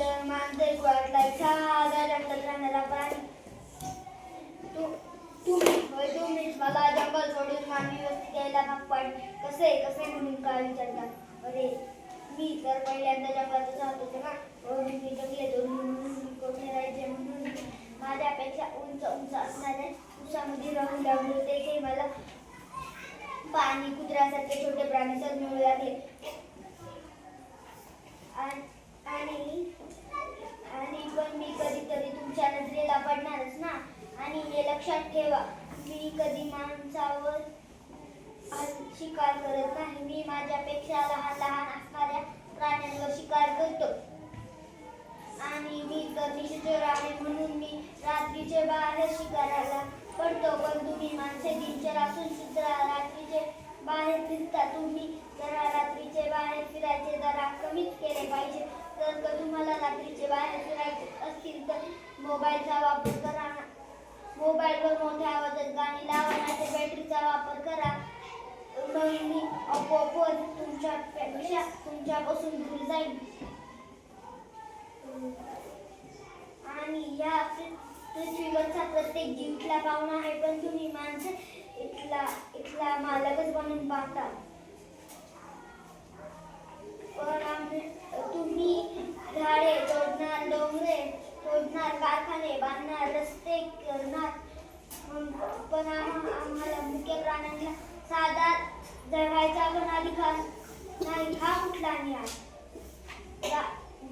तर माणसे कुळातला एक साधा जंगलात राहणारा प्राणी. तुम्हीच मला जंगल सोडून मानवी वस्ती द्यायला भाग पाडले. कसे म्हणून काय विचारता? अरे मी तर पहिल्यांदा जंगलातच राहत होते ना. मी जंगले म्हणून कोठे राहायचे म्हणून माझ्यापेक्षा उंच उंच असणाऱ्या उसामध्ये राहू लागलो. तेथे मला पाणी कुत्र्यासारखे छोटे प्राणी सर मिळू लागले. आणि पण मी कधीतरी तुमच्या नजरेला पडणारच ना. आणि हे लक्षात ठेवा, मी कधी माणसावर शिकार करत नाही. मी माझ्यापेक्षा लहान लहान असणाऱ्या प्राण्यांवर शिकार करतो. आणि मी तर निशाचर आहे म्हणून मी रात्रीचे बाहेर शिकाराला पडतो. पण तुम्ही माणसे दिनचर असून सुद्धा रात्रीचे बाहेर फिरता. तुम्ही जरा रात्रीचे बाहेर फिरायचे जरा कमीच केले पाहिजे. तर तुम्हाला रात्रीचे बाहेर फिरायचे असतील तर मोबाईलचा वापर करा. मोबाईलवर मोठ्या आवाजात गाणी लावा, नाहीतर बॅटरीचा वापर करा. मी आपोआप तुमच्यापासून दूर जाईल. आणि या पृथ्वीवरचा प्रत्येक जीव इथला पाहुणा आहे. पण तुम्ही माणसे इथला मालकच बनून पाहता. पण तुम्ही झाडे तोडणार, डोंगरे तोडणार, कारखाने बांधणार, रस्ते करणार. पण आम्हाला मुख्य प्राण्यांना साधा जगायचा पण अधिकार नाही. हा कुठला न्याय?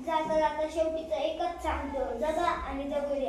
जाता जाता शेवटीच एकच सांगतो, जगा आणि जगूया.